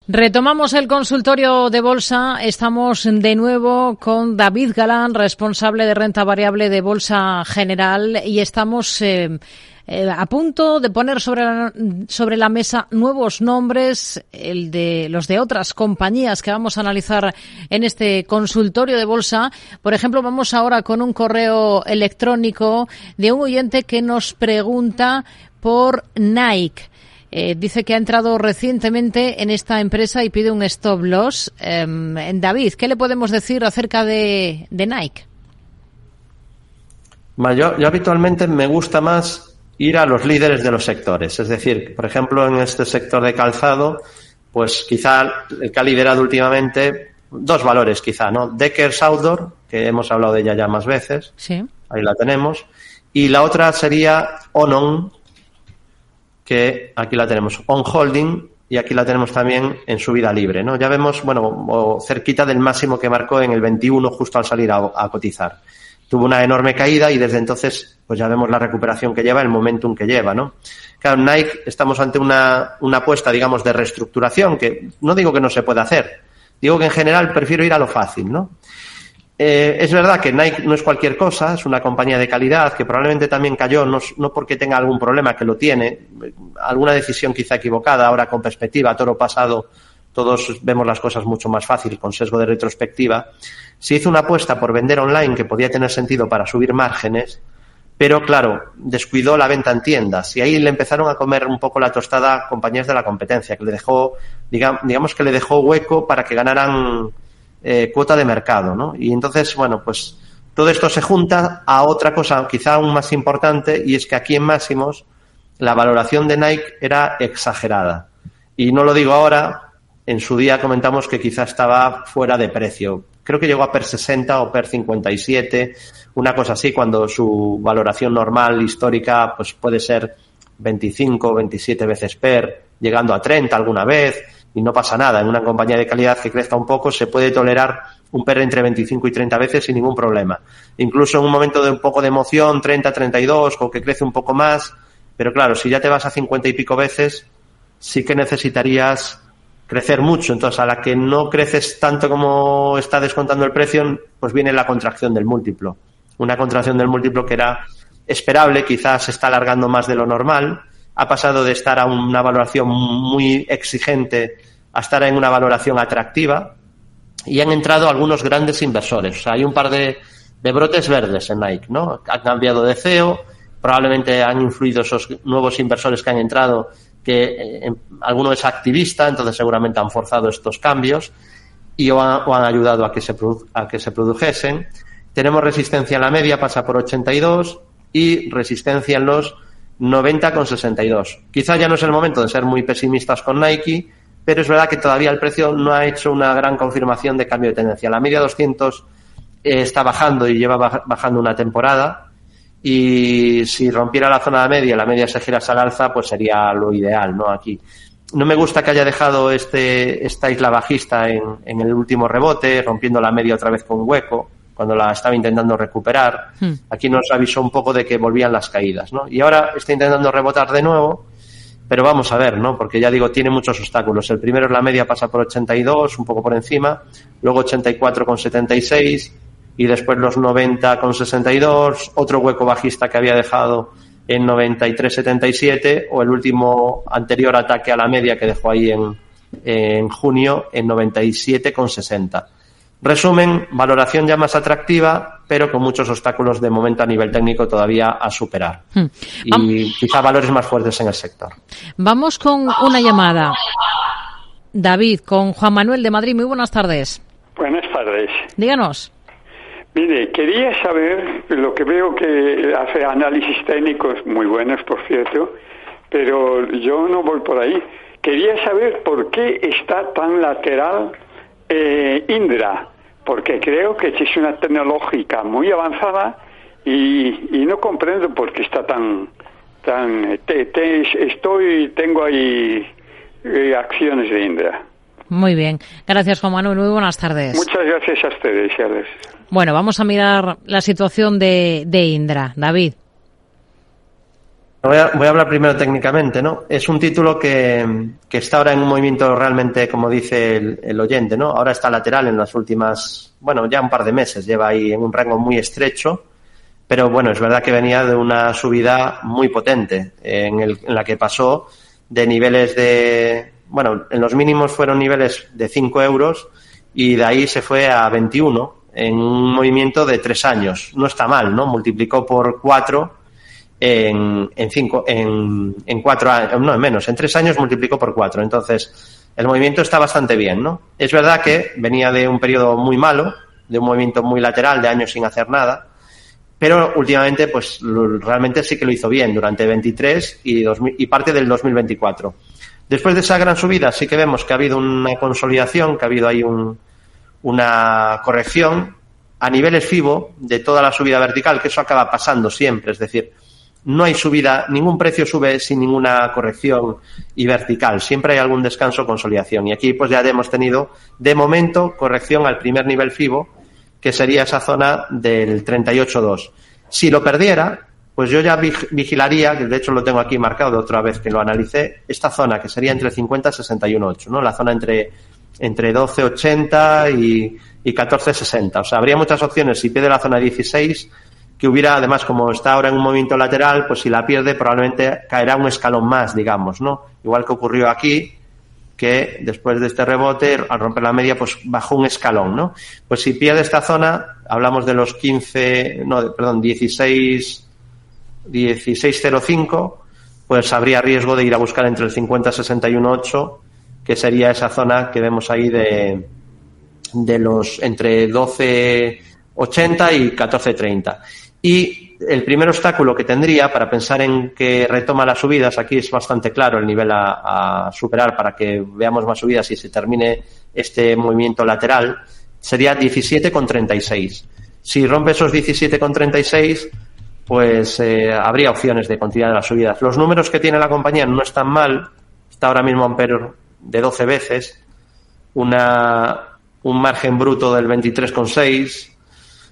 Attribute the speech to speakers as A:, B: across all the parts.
A: Retomamos el consultorio de bolsa. Estamos de nuevo con David Galán, responsable de renta variable de Bolsa General, y estamos a punto de poner sobre la mesa nuevos nombres, los de otras compañías que vamos a analizar en este consultorio de bolsa. Por ejemplo, vamos ahora con un correo electrónico de un oyente que nos pregunta por Nike. Dice que ha entrado recientemente en esta empresa y pide un stop loss. David, ¿qué le podemos decir acerca de Nike?
B: Yo habitualmente me gusta más ir a los líderes de los sectores. Es decir, por ejemplo, en este sector de calzado, pues quizá el que ha liderado últimamente, dos valores quizá, ¿no? Deckers Outdoor, que hemos hablado de ella ya más veces. Sí. Ahí la tenemos. Y la otra sería On, que aquí la tenemos, On Holding, y aquí la tenemos también en subida libre, ¿no? Ya vemos, bueno, cerquita del máximo que marcó en el 21 justo al salir a cotizar. Tuvo una enorme caída y desde entonces pues ya vemos la recuperación que lleva, el momentum que lleva, ¿no? Claro, Nike estamos ante una apuesta, digamos, de reestructuración, que no digo que no se pueda hacer, digo que en general prefiero ir a lo fácil, ¿no? Es verdad que Nike no es cualquier cosa, es una compañía de calidad que probablemente también cayó, no porque tenga algún problema, que lo tiene, alguna decisión quizá equivocada, ahora con perspectiva, toro pasado, todos vemos las cosas mucho más fácil, con sesgo de retrospectiva. Se hizo una apuesta por vender online que podía tener sentido para subir márgenes, pero claro, descuidó la venta en tiendas y ahí le empezaron a comer un poco la tostada compañías de la competencia, que le dejó, digamos que le dejó hueco para que ganaran cuota de mercado, ¿no? Y entonces, bueno, pues todo esto se junta a otra cosa quizá aún más importante, y es que aquí en máximos la valoración de Nike era exagerada. Y no lo digo ahora, en su día comentamos que quizá estaba fuera de precio. Creo que llegó a PER 60 o PER 57, una cosa así, cuando su valoración normal histórica pues puede ser 25 o 27 veces PER, llegando a 30 alguna vez. Y no pasa nada, en una compañía de calidad que crezca un poco se puede tolerar un PER entre 25 y 30 veces sin ningún problema. Incluso en un momento de un poco de emoción, 30, 32, o que crece un poco más, pero claro, si ya te vas a 50 y pico veces, sí que necesitarías crecer mucho. Entonces, a la que no creces tanto como está descontando el precio, pues viene la contracción del múltiplo. Una contracción del múltiplo que era esperable, quizás se está alargando más de lo normal. Ha pasado de estar a una valoración muy exigente a estar en una valoración atractiva, y han entrado algunos grandes inversores. O sea, hay un par de brotes verdes en Nike, ¿no? Han cambiado de CEO, probablemente han influido esos nuevos inversores que han entrado, que alguno es activista, entonces seguramente han forzado estos cambios o han ayudado a que se produjesen. Tenemos resistencia en la media, pasa por 82, y resistencia en los 90,62. Quizá ya no es el momento de ser muy pesimistas con Nike, pero es verdad que todavía el precio no ha hecho una gran confirmación de cambio de tendencia. La media 200 está bajando y lleva bajando una temporada, y si rompiera la zona de media, la media se gira al alza, pues sería lo ideal, ¿no? Aquí no me gusta que haya dejado esta isla bajista en el último rebote, rompiendo la media otra vez con hueco, cuando la estaba intentando recuperar. Aquí nos avisó un poco de que volvían las caídas, ¿no? Y ahora está intentando rebotar de nuevo, pero vamos a ver, ¿no? Porque ya digo, tiene muchos obstáculos. El primero es la media, pasa por 82, un poco por encima, luego 84,76, y después los 90,62, otro hueco bajista que había dejado en 93,77, o el último anterior ataque a la media que dejó ahí en junio en 97,60. Resumen, valoración ya más atractiva, pero con muchos obstáculos de momento a nivel técnico todavía a superar. Y quizá valores más fuertes en el sector.
A: Vamos con una llamada. David, con Juan Manuel de Madrid. Muy buenas tardes.
C: Buenas tardes.
A: Díganos.
C: Mire, quería saber, lo que veo que hace análisis técnicos muy buenos, por cierto, pero yo no voy por ahí. Quería saber por qué está tan lateral Indra, porque creo que es una tecnológica muy avanzada y no comprendo por qué está tan tengo ahí acciones de Indra.
A: Muy bien, gracias Juan Manuel, muy buenas tardes.
C: Muchas gracias a ustedes, Alex.
A: Bueno, vamos a mirar la situación de Indra, David.
B: Voy a hablar primero técnicamente, ¿no? Es un título que está ahora en un movimiento realmente, como dice el oyente, ¿no? Ahora está lateral en las últimas, bueno, ya un par de meses, lleva ahí en un rango muy estrecho, pero bueno, es verdad que venía de una subida muy potente, en la que pasó de niveles bueno, en los mínimos fueron niveles de 5 euros y de ahí se fue a 21 en un movimiento de 3 años. No está mal, ¿no? Multiplicó por 4 en 4 años, no, en menos, en 3 años multiplicó por 4. Entonces, el movimiento está bastante bien, ¿no? Es verdad que venía de un periodo muy malo, de un movimiento muy lateral, de años sin hacer nada, pero últimamente, pues, realmente sí que lo hizo bien durante 23 y parte del 2024. Después de esa gran subida, sí que vemos que ha habido una consolidación, que ha habido ahí una corrección a niveles FIBO de toda la subida vertical, que eso acaba pasando siempre, es decir, no hay subida, ningún precio sube sin ninguna corrección y vertical, siempre hay algún descanso o consolidación, y aquí pues ya hemos tenido de momento corrección al primer nivel FIBO, que sería esa zona del 38.2. Si lo perdiera, pues yo ya vigilaría, que de hecho lo tengo aquí marcado de otra vez que lo analicé, esta zona que sería entre 50 y 61.8, ¿no? La zona entre 12.80 y 14.60. O sea, habría muchas opciones si pierde la zona 16, que hubiera, además, como está ahora en un movimiento lateral, pues si la pierde probablemente caerá un escalón más, digamos, ¿no?18 que ocurrió aquí, que después de este rebote, al romper la media, pues bajó un escalón, ¿no? Pues si pierde esta zona, hablamos de los 16.05, pues habría riesgo de ir a buscar entre el 50 y 61.8, que sería esa zona que vemos ahí de los entre 12.80 y 14.30. Y el primer obstáculo que tendría para pensar en que retoma las subidas, aquí es bastante claro el nivel a superar para que veamos más subidas y se termine este movimiento lateral, sería 17,36. Si rompe esos 17,36, pues habría opciones de continuidad de las subidas. Los números que tiene la compañía no están mal, está ahora mismo Ampere de 12 veces, un margen bruto del 23,6.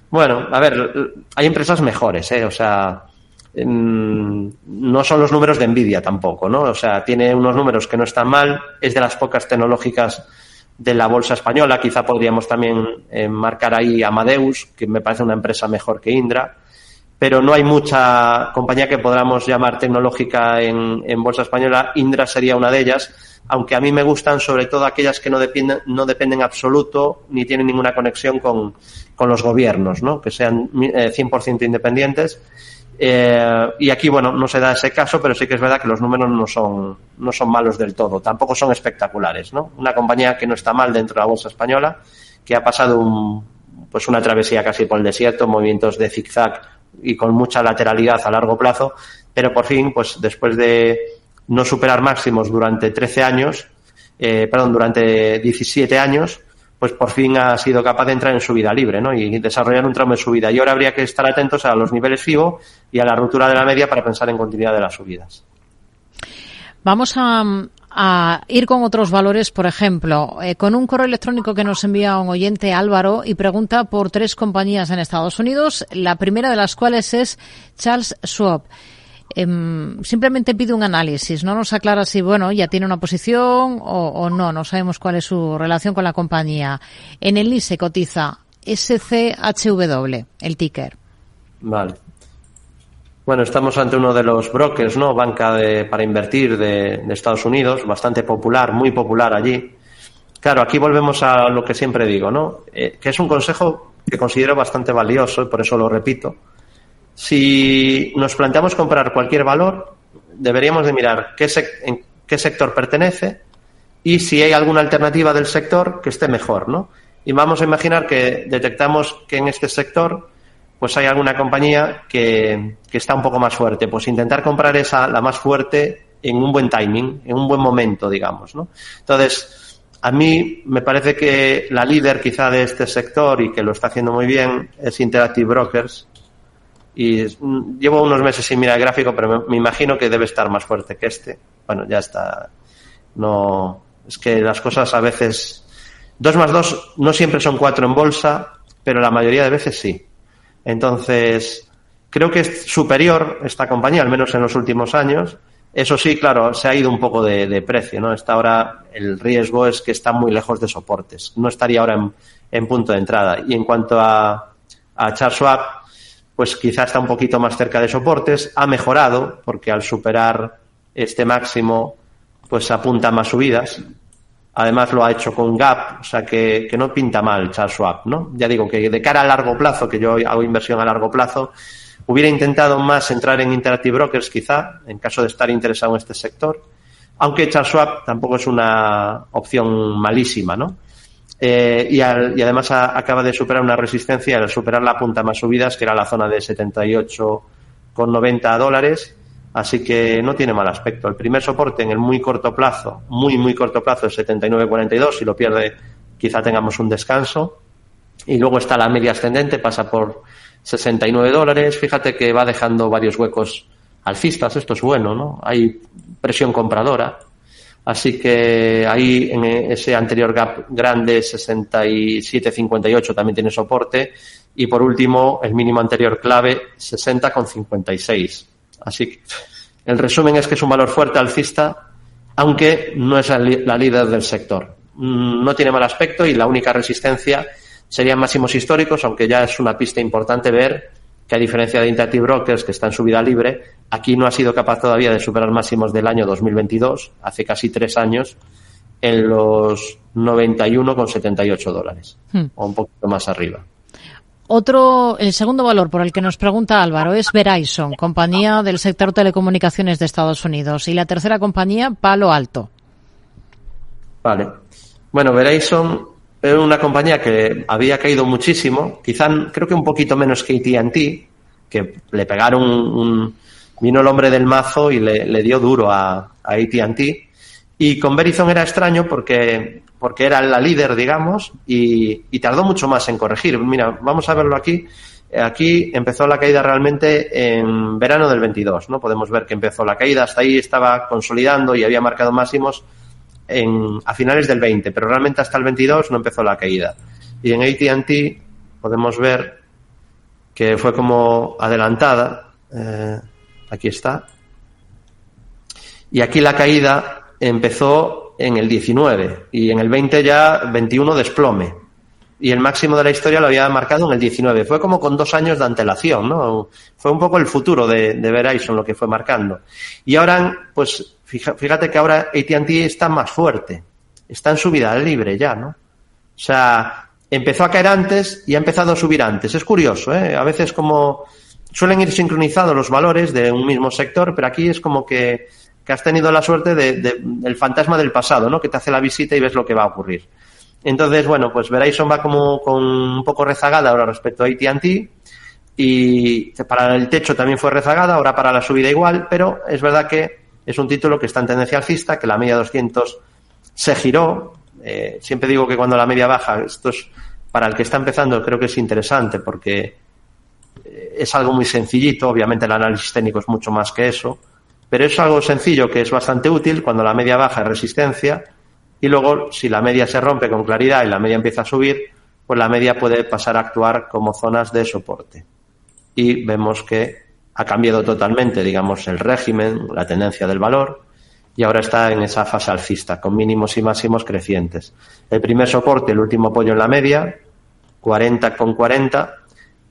B: Bueno, a ver, hay empresas mejores, o sea, no son los números de Nvidia tampoco, ¿no? O sea, tiene unos números que no están mal, es de las pocas tecnológicas de la bolsa española, quizá podríamos también marcar ahí Amadeus, que me parece una empresa mejor que Indra, pero no hay mucha compañía que podamos llamar tecnológica en bolsa española. Indra sería una de ellas, aunque a mí me gustan sobre todo aquellas que no dependen absoluto ni tienen ninguna conexión con los gobiernos, ¿no? Que sean 100% independientes. Y aquí, bueno, no se da ese caso, pero sí que es verdad que los números no son malos del todo, tampoco son espectaculares, ¿no? Una compañía que no está mal dentro de la bolsa española, que ha pasado una travesía casi por el desierto, movimientos de zigzag y con mucha lateralidad a largo plazo, pero por fin, pues después de no superar máximos durante 17 años, pues por fin ha sido capaz de entrar en subida libre, ¿no? Y desarrollar un tramo de subida. Y ahora habría que estar atentos a los niveles FIBO y a la ruptura de la media para pensar en continuidad de las subidas.
A: Vamos a ir con otros valores, por ejemplo, con un correo electrónico que nos envía un oyente, Álvaro, y pregunta por 3 compañías en Estados Unidos, la primera de las cuales es Charles Schwab. Simplemente pide un análisis, no nos aclara si, bueno, ya tiene una posición o no sabemos cuál es su relación con la compañía. En el NISE cotiza SCHW, el ticker.
B: Vale. Bueno, estamos ante uno de los brokers, ¿no? Banca para invertir de Estados Unidos, bastante popular, muy popular allí. Claro, aquí volvemos a lo que siempre digo, ¿no? Que es un consejo que considero bastante valioso y por eso lo repito. Si nos planteamos comprar cualquier valor, deberíamos de mirar en qué sector pertenece y si hay alguna alternativa del sector que esté mejor, ¿no? Y vamos a imaginar que detectamos que en este sector pues hay alguna compañía que está un poco más fuerte. Pues intentar comprar la más fuerte en un buen timing, en un buen momento, digamos, ¿no? Entonces, a mí me parece que la líder quizá de este sector y que lo está haciendo muy bien es Interactive Brokers. Y llevo unos meses sin mirar el gráfico, pero me imagino que debe estar más fuerte que este. Bueno, ya está. No, es que las cosas a veces 2 más 2 no siempre son 4 en bolsa, pero la mayoría de veces sí. Entonces, Creo que es superior esta compañía, al menos en los últimos años. Eso sí, claro, se ha ido un poco de precio, ¿no? Está ahora, el riesgo es que está muy lejos de soportes. No estaría ahora en punto de entrada. Y en cuanto a Charles Schwab, pues quizá está un poquito más cerca de soportes. Ha mejorado, porque al superar este máximo, pues apunta a más subidas. Además lo ha hecho con gap, o sea que no pinta mal Charles Schwab, ¿no? Ya digo que de cara a largo plazo, que yo hago inversión a largo plazo, hubiera intentado más entrar en Interactive Brokers quizá, en caso de estar interesado en este sector, aunque Charles Schwab tampoco es una opción malísima, ¿no? Y además acaba de superar una resistencia, al superar la punta más subidas, que era la zona de $78,90, así que no tiene mal aspecto. El primer soporte en el muy corto plazo, muy corto plazo, es 79,42, si lo pierde quizá tengamos un descanso, y luego está la media ascendente, pasa por $69. Fíjate que va dejando varios huecos alcistas, esto es bueno, ¿no? Hay presión compradora, así que ahí en ese anterior gap grande 67,58 también tiene soporte, y por último el mínimo anterior clave 60,56. Así que el resumen es que es un valor fuerte alcista, aunque no es la líder del sector. No tiene mal aspecto y la única resistencia serían máximos históricos, aunque ya es una pista importante ver que, a diferencia de Interactive Brokers, que está en subida libre, aquí no ha sido capaz todavía de superar máximos del año 2022, hace casi 3 años, en los $91,78, o un poquito más arriba.
A: El segundo valor por el que nos pregunta Álvaro es Verizon, compañía del sector telecomunicaciones de Estados Unidos. Y la tercera compañía, Palo Alto.
B: Vale. Bueno, Verizon es una compañía que había caído muchísimo, quizá creo que un poquito menos que AT&T, que le pegaron vino el hombre del mazo y le dio duro a AT&T. Y con Verizon era extraño porque era la líder, digamos, y tardó mucho más en corregir. Mira, vamos a verlo aquí. Aquí empezó la caída realmente en verano del 22, ¿no? Podemos ver que empezó la caída, hasta ahí estaba consolidando y había marcado máximos a finales del 20, pero realmente hasta el 22 no empezó la caída. Y en AT&T podemos ver que fue como adelantada. Aquí está. Y aquí la caída empezó en el 19 y en el 20 ya 21 desplome. Y el máximo de la historia lo había marcado en el 19. Fue como con 2 años de antelación, ¿no? Fue un poco el futuro de Verizon lo que fue marcando. Y ahora, pues, fíjate que ahora AT&T está más fuerte. Está en subida libre ya, ¿no? O sea, empezó a caer antes y ha empezado a subir antes. Es curioso, ¿eh? A veces como suelen ir sincronizados los valores de un mismo sector, pero aquí es como que has tenido la suerte del fantasma del pasado, ¿no? Que te hace la visita y ves lo que va a ocurrir. Entonces, bueno, pues Verizon va como con un poco rezagada ahora respecto a AT&T, y para el techo también fue rezagada, ahora para la subida igual, pero es verdad que es un título que está en tendencia alcista, que la media 200 se giró. Siempre digo que cuando la media baja, esto es para el que está empezando, creo que es interesante porque es algo muy sencillito. Obviamente el análisis técnico es mucho más que eso, pero es algo sencillo que es bastante útil cuando la media baja es resistencia. Y luego, si la media se rompe con claridad y la media empieza a subir, pues la media puede pasar a actuar como zonas de soporte. Y vemos que ha cambiado totalmente, digamos, el régimen, la tendencia del valor, y ahora está en esa fase alcista, con mínimos y máximos crecientes. El primer soporte, el último apoyo en la media, 40,40,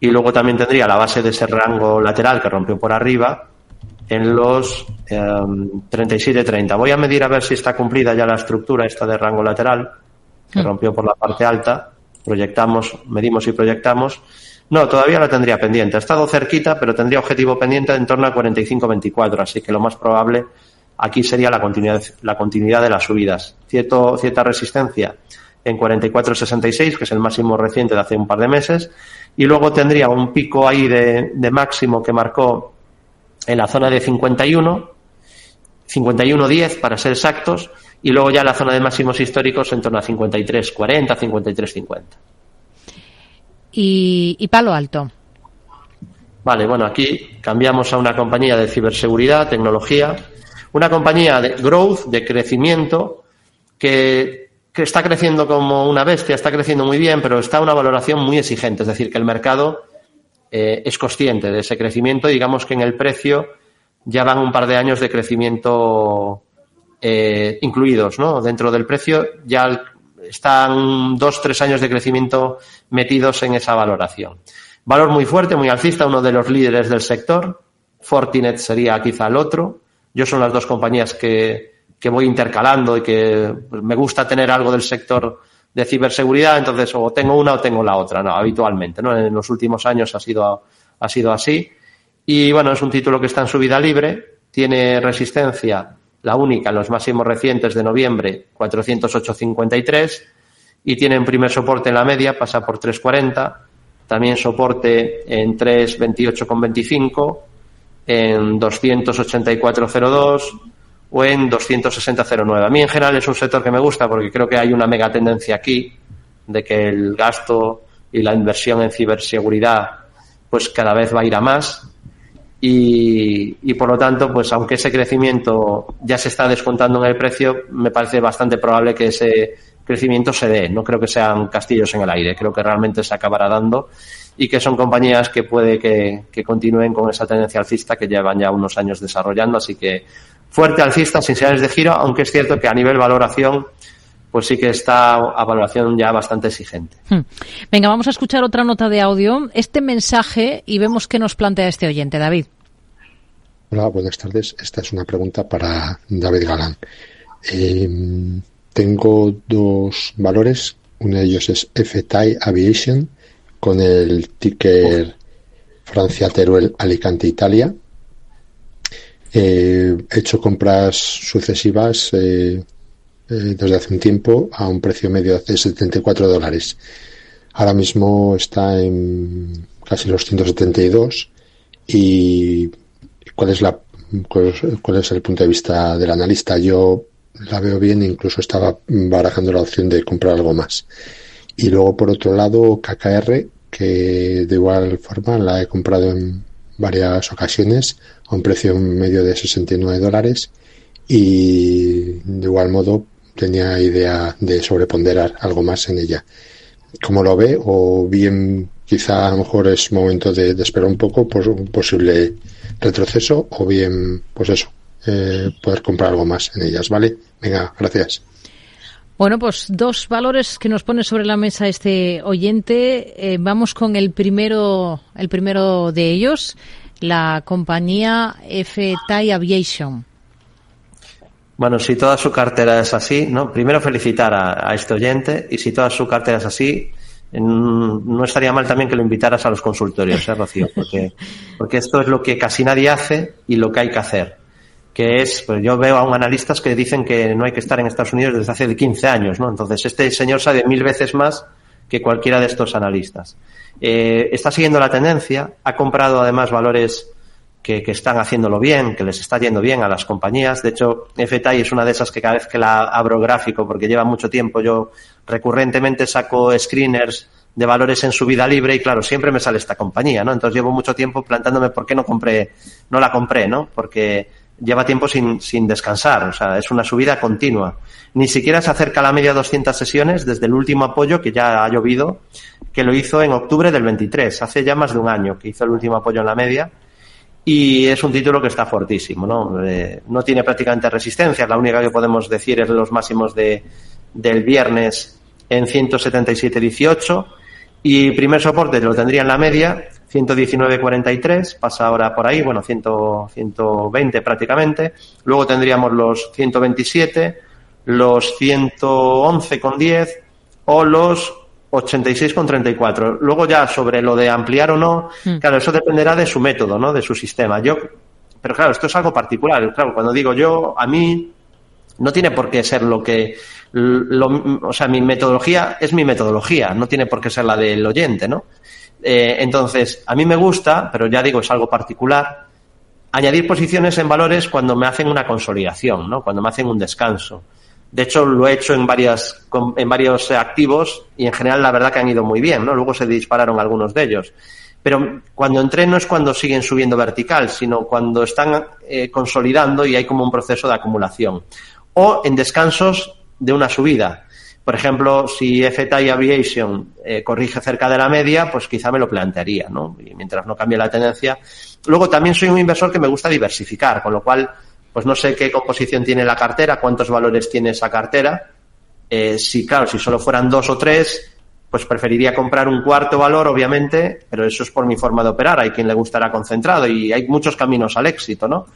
B: y luego también tendría la base de ese rango lateral que rompió por arriba, en los 37,30. Voy a medir a ver si está cumplida ya la estructura esta de rango lateral, que rompió por la parte alta. Proyectamos, medimos y proyectamos. No, todavía la tendría pendiente. Ha estado cerquita, pero tendría objetivo pendiente en torno a 45,24. Así que lo más probable aquí sería la continuidad de las subidas. Cierta resistencia en 44,66, que es el máximo reciente de hace un par de meses. Y luego tendría un pico ahí de máximo que marcó en la zona de 51,10 para ser exactos, y luego ya la zona de máximos históricos en torno a 53,40, 53,50.
A: ¿Y Palo Alto?
B: Vale, bueno, aquí cambiamos a una compañía de ciberseguridad, tecnología, una compañía de growth, de crecimiento, que está creciendo como una bestia, está creciendo muy bien, pero está a una valoración muy exigente, es decir, que el mercado es consciente de ese crecimiento. Digamos que en el precio ya van un par de años de crecimiento incluidos, ¿no? Dentro del precio ya están 2-3 años de crecimiento metidos en esa valoración. Valor muy fuerte, muy alcista, uno de los líderes del sector. Fortinet sería quizá el otro. Yo son las dos compañías que voy intercalando y que me gusta tener algo del sector de ciberseguridad, entonces o tengo una o tengo la otra, no, habitualmente, ¿no? En los últimos años ha sido así. Y bueno, es un título que está en subida libre, tiene resistencia, la única en los máximos recientes de noviembre, 408.53, y tiene un primer soporte en la media, pasa por 3.40, también soporte en 3.28.25, en 284.02 o en 260.09. A mí en general es un sector que me gusta porque creo que hay una mega tendencia aquí de que el gasto y la inversión en ciberseguridad pues cada vez va a ir a más y por lo tanto pues aunque ese crecimiento ya se está descontando en el precio, me parece bastante probable que ese crecimiento se dé. No creo que sean castillos en el aire, creo que realmente se acabará dando y que son compañías que puede que continúen con esa tendencia alcista que llevan ya unos años desarrollando, así que fuerte alcista, sin señales de giro, aunque es cierto que a nivel valoración pues sí que está a valoración ya bastante exigente.
A: Venga, vamos a escuchar otra nota de audio, este mensaje, y vemos qué nos plantea este oyente. David.
D: Hola, buenas tardes. Esta es una pregunta para David Galán. Tengo dos valores, uno de ellos es FTAI Aviation, con el ticker Francia Teruel Alicante Italia. He hecho compras sucesivas desde hace un tiempo a un precio medio de $74. Ahora mismo está en casi los 172. ¿Y cuál es el punto de vista del analista? Yo la veo bien, incluso estaba barajando la opción de comprar algo más. Y luego, por otro lado, KKR, que de igual forma la he comprado en varias ocasiones a un precio medio de $69 y de igual modo tenía idea de sobreponderar algo más en ella. ¿Cómo lo ve? O bien quizá a lo mejor es momento de esperar un poco por un posible retroceso, o bien pues eso, poder comprar algo más en ellas, ¿vale? Venga, gracias.
A: Bueno, pues dos valores que nos pone sobre la mesa este oyente. Vamos con el primero de ellos, la compañía FTAI Aviation.
B: Bueno, si toda su cartera es así, ¿no? Primero felicitar a este oyente, y si toda su cartera es así, no estaría mal también que lo invitaras a los consultorios, Rocío, porque esto es lo que casi nadie hace y lo que hay que hacer. Que es, pues yo veo a analistas que dicen que no hay que estar en Estados Unidos desde hace 15 años, ¿no? Entonces este señor sabe 1000 veces más que cualquiera de estos analistas. Está siguiendo la tendencia, ha comprado además valores que están haciéndolo bien, que les está yendo bien a las compañías. De hecho, FTAI es una de esas que cada vez que la abro gráfico, porque lleva mucho tiempo, yo recurrentemente saco screeners de valores en subida libre y claro, siempre me sale esta compañía, ¿no? Entonces llevo mucho tiempo planteándome por qué no la compré, ¿no? Porque lleva tiempo sin descansar, o sea, es una subida continua. Ni siquiera se acerca a la media de 200 sesiones desde el último apoyo, que ya ha llovido, que lo hizo en octubre del 23, hace ya más de un año que hizo el último apoyo en la media, y es un título que está fortísimo, ¿no? No tiene prácticamente resistencia, la única que podemos decir es los máximos del viernes en 177.18, y primer soporte lo tendría en la media 119.43, pasa ahora por ahí, bueno, 120 prácticamente. Luego tendríamos los 127, los 111.10 o los 86.34. Luego ya sobre lo de ampliar o no, claro, eso dependerá de su método, ¿no? De su sistema. Pero claro, esto es algo particular. Claro, cuando digo yo, a mí no tiene por qué ser o sea, mi metodología es mi metodología, no tiene por qué ser la del oyente, ¿no? Entonces, a mí me gusta, pero ya digo, es algo particular, añadir posiciones en valores cuando me hacen una consolidación, ¿no? Cuando me hacen un descanso. De hecho, lo he hecho en varios activos y en general la verdad que han ido muy bien, ¿no? Luego se dispararon algunos de ellos. Pero cuando entré no es cuando siguen subiendo vertical, sino cuando están consolidando y hay como un proceso de acumulación. O en descansos de una subida. Por ejemplo, si FTI Aviation corrige cerca de la media, pues quizá me lo plantearía, ¿no? Y mientras no cambie la tendencia. Luego también soy un inversor que me gusta diversificar, con lo cual, pues no sé qué composición tiene la cartera, cuántos valores tiene esa cartera. Si solo fueran 2 o 3, pues preferiría comprar un cuarto valor, obviamente, pero eso es por mi forma de operar. Hay quien le gustará concentrado y hay muchos caminos al éxito, ¿no?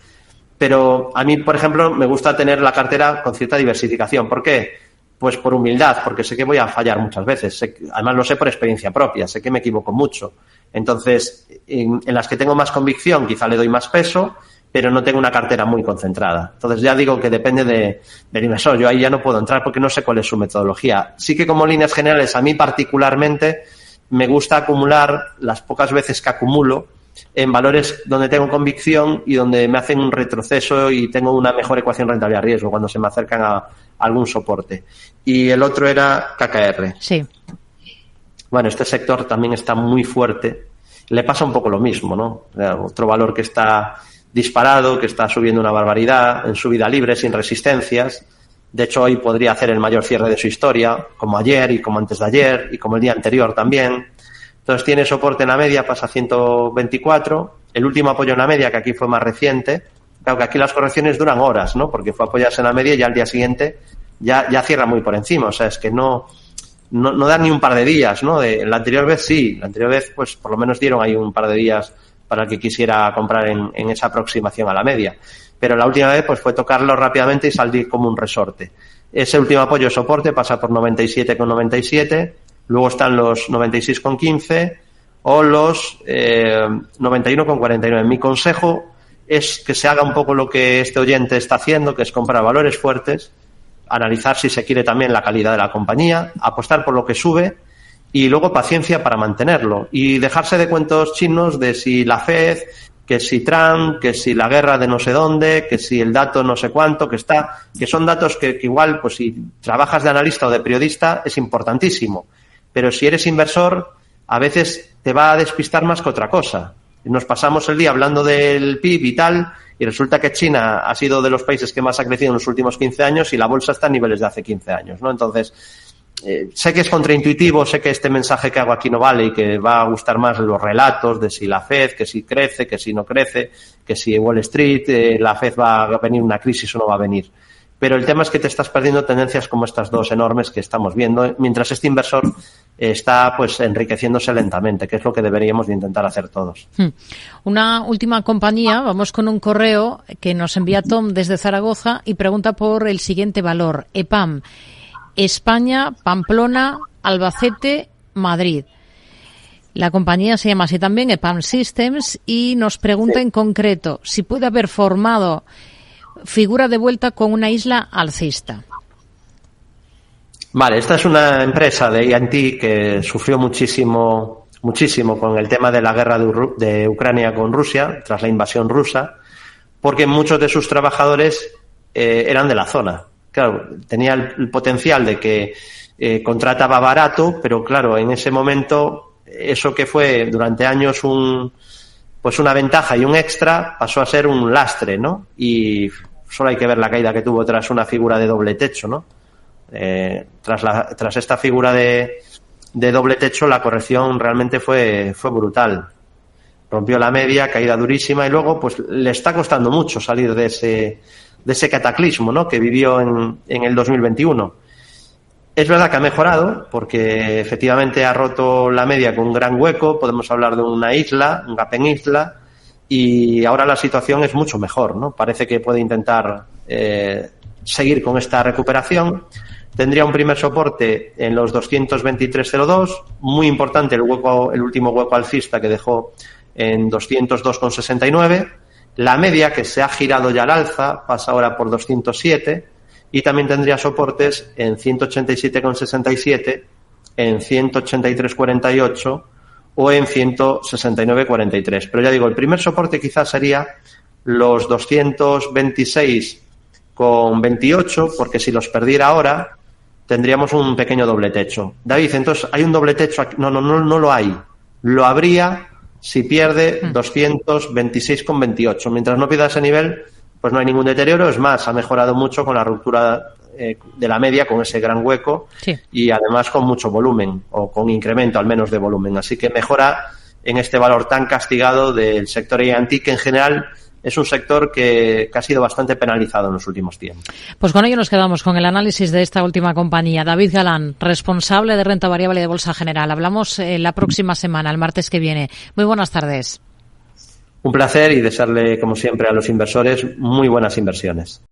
B: Pero a mí, por ejemplo, me gusta tener la cartera con cierta diversificación. ¿Por qué? Pues por humildad, porque sé que voy a fallar muchas veces. Además lo sé por experiencia propia, sé que me equivoco mucho. Entonces, en las que tengo más convicción, quizá le doy más peso, pero no tengo una cartera muy concentrada. Entonces ya digo que depende del inversor. Yo ahí ya no puedo entrar porque no sé cuál es su metodología. Sí que como líneas generales, a mí particularmente me gusta acumular las pocas veces que acumulo en valores donde tengo convicción y donde me hacen un retroceso y tengo una mejor ecuación rentabilidad-riesgo cuando se me acercan a algún soporte. Y el otro era KKR.
A: Sí.
B: Bueno, este sector también está muy fuerte. Le pasa un poco lo mismo, ¿no? Otro valor que está disparado, que está subiendo una barbaridad, en subida libre, sin resistencias. De hecho, hoy podría hacer el mayor cierre de su historia, como ayer y como antes de ayer y como el día anterior también. Entonces tiene soporte en la media, pasa a 124. El último apoyo en la media, que aquí fue más reciente. Claro que aquí las correcciones duran horas, ¿no? Porque fue apoyarse en la media y ya al día siguiente ya cierra muy por encima. O sea, es que no da ni un par de días, ¿no? La anterior vez sí. La anterior vez, pues por lo menos dieron ahí un par de días para el que quisiera comprar en esa aproximación a la media. Pero la última vez pues fue tocarlo rápidamente y salir como un resorte. Ese último apoyo de soporte pasa por 97,97, luego están los 96,15 o los 91,49. Mi consejo es que se haga un poco lo que este oyente está haciendo, que es comprar valores fuertes, analizar si se quiere también la calidad de la compañía, apostar por lo que sube y luego paciencia para mantenerlo y dejarse de cuentos chinos de si la Fed, que si Trump, que si la guerra de no sé dónde, que si el dato no sé cuánto, que son datos que igual, pues si trabajas de analista o de periodista es importantísimo, pero si eres inversor a veces te va a despistar más que otra cosa. Nos pasamos el día hablando del PIB y tal, y resulta que China ha sido de los países que más ha crecido en los últimos 15 años y la bolsa está a niveles de hace 15 años, ¿no? Entonces, sé que es contraintuitivo, sé que este mensaje que hago aquí no vale y que va a gustar más los relatos de si la Fed, que si crece, que si no crece, que si Wall Street, la Fed va a venir una crisis o no va a venir. Pero el tema es que te estás perdiendo tendencias como estas dos enormes que estamos viendo, mientras este inversor está pues enriqueciéndose lentamente, que es lo que deberíamos de intentar hacer todos.
A: Una última compañía, vamos con un correo que nos envía Tom desde Zaragoza y pregunta por el siguiente valor, EPAM. España, Pamplona, Albacete, Madrid. La compañía se llama así también, EPAM Systems, y nos pregunta en concreto si puede haber formado figura de vuelta con una isla alcista.
B: Vale, esta es una empresa de I&T que sufrió muchísimo con el tema de la guerra de Ucrania con Rusia, tras la invasión rusa, porque muchos de sus trabajadores eran de la zona. Claro, tenía el potencial de que contrataba barato, pero claro, en ese momento, eso que fue durante años una ventaja y un extra, pasó a ser un lastre, ¿no? Y solo hay que ver la caída que tuvo tras una figura de doble techo, ¿no? Tras esta figura de doble techo, la corrección realmente fue brutal. Rompió la media, caída durísima, y luego pues le está costando mucho salir de ese cataclismo, ¿no?, que vivió en el 2021. Es verdad que ha mejorado, porque efectivamente ha roto la media con un gran hueco, podemos hablar de una isla, un gap en isla, y ahora la situación es mucho mejor, ¿no? Parece que puede intentar seguir con esta recuperación. Tendría un primer soporte en los 223,02, muy importante el último hueco alcista que dejó en 202,69. La media, que se ha girado ya al alza, pasa ahora por 207, y también tendría soportes en 187,67, en 183,48 o en 169,43. Pero ya digo, el primer soporte quizás sería los 226,28, porque si los perdiera ahora tendríamos un pequeño doble techo. David, entonces, ¿hay un doble techo aquí? No lo hay. Lo habría si pierde 226,28. Mientras no pierda ese nivel, pues no hay ningún deterioro. Es más, ha mejorado mucho con la ruptura de la media con ese gran hueco,
A: sí,
B: y además con mucho volumen o con incremento al menos de volumen. Así que mejora en este valor tan castigado del sector AT&T, que en general es un sector que ha sido bastante penalizado en los últimos tiempos.
A: Pues con ello nos quedamos con el análisis de esta última compañía. David Galán, responsable de renta variable de Bolsa General. Hablamos la próxima semana, el martes que viene. Muy buenas tardes.
B: Un placer y desearle, como siempre, a los inversores muy buenas inversiones.